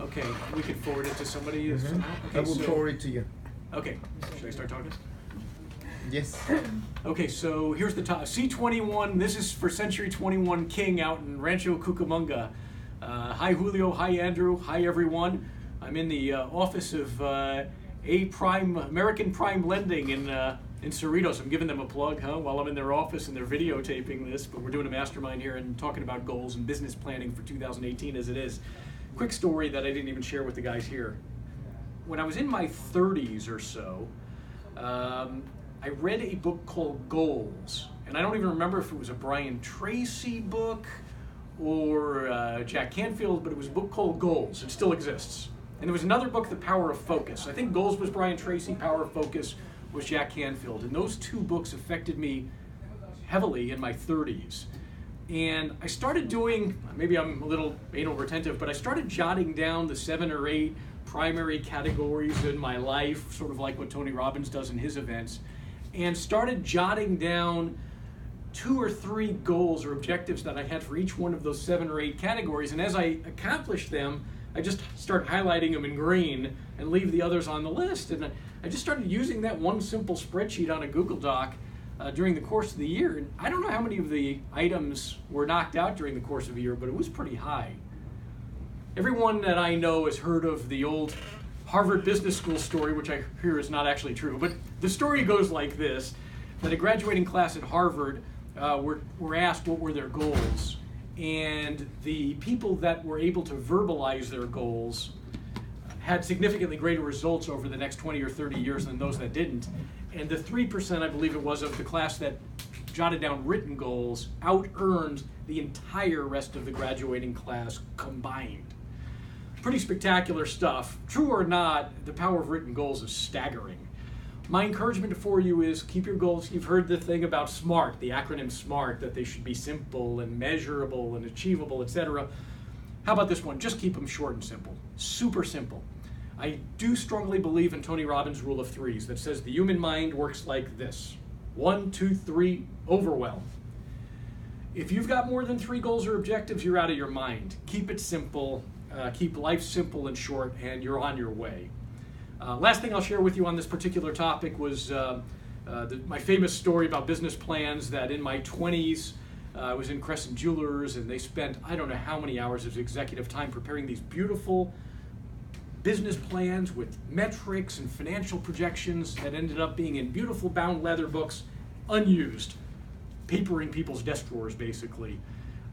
Okay, we can forward it to somebody. Mm-hmm. Okay, I will forward it to you. Okay, should I start talking? Yes. Okay, so here's the top. C21, this is for Century 21 King out in Rancho Cucamonga. Hi Julio, hi Andrew, hi everyone. I'm in the office of American Prime Lending in Cerritos. I'm giving them a plug, while I'm in their office and they're videotaping this, but we're doing a mastermind here and talking about goals and business planning for 2018 as it is. Quick story that I didn't even share with the guys here. When I was in my 30s or so, I read a book called Goals, and I don't even remember if it was a Brian Tracy book or Jack Canfield, but it was a book called Goals. It still exists. And there was another book, The Power of Focus. I think Goals was Brian Tracy, Power of Focus was Jack Canfield. And those two books affected me heavily in my 30s. And I started doing, maybe I'm a little anal retentive, but I started jotting down the 7 or 8 primary categories in my life, sort of like what Tony Robbins does in his events, and started jotting down 2 or 3 goals or objectives that I had for each one of those 7 or 8 categories. And as I accomplished them, I just start highlighting them in green and leave the others on the list. And I just started using that one simple spreadsheet on a Google Doc during the course of the year. And I don't know how many of the items were knocked out during the course of the year, but it was pretty high. Everyone that I know has heard of the old Harvard Business School story, which I hear is not actually true, but the story goes like this, that a graduating class at Harvard were asked what were their goals, and the people that were able to verbalize their goals had significantly greater results over the next 20 or 30 years than those that didn't. And the 3%, I believe it was, of the class that jotted down written goals out-earned the entire rest of the graduating class combined. Pretty spectacular stuff. True or not, the power of written goals is staggering. My encouragement for you is keep your goals. You've heard the thing about SMART, the acronym SMART, that they should be simple and measurable and achievable, etc. How about this one? Just keep them short and simple. Super simple. I do strongly believe in Tony Robbins' rule of 3s that says the human mind works like this. 1, 2, 3, overwhelm. If you've got more than 3 goals or objectives, you're out of your mind. Keep it simple. Keep life simple and short, and you're on your way. Last thing I'll share with you on this particular topic was my famous story about business plans, that in my 20s, I was in Crescent Jewelers, and they spent I don't know how many hours of executive time preparing these beautiful business plans with metrics and financial projections that ended up being in beautiful bound leather books, unused, papering people's desk drawers, basically.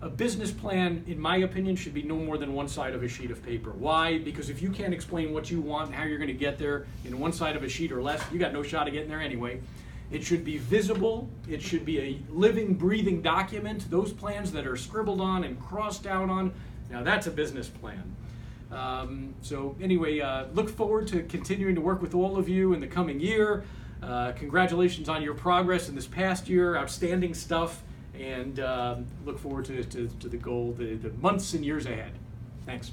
A business plan, in my opinion, should be no more than one side of a sheet of paper. Why? Because if you can't explain what you want and how you're going to get there in one side of a sheet or less, you got no shot of getting there anyway. It should be visible. It should be a living, breathing document. Those plans that are scribbled on and crossed out on, now that's a business plan. So anyway, look forward to continuing to work with all of you in the coming year. Congratulations on your progress in this past year. Outstanding stuff. And look forward to the goal, the months and years ahead. Thanks.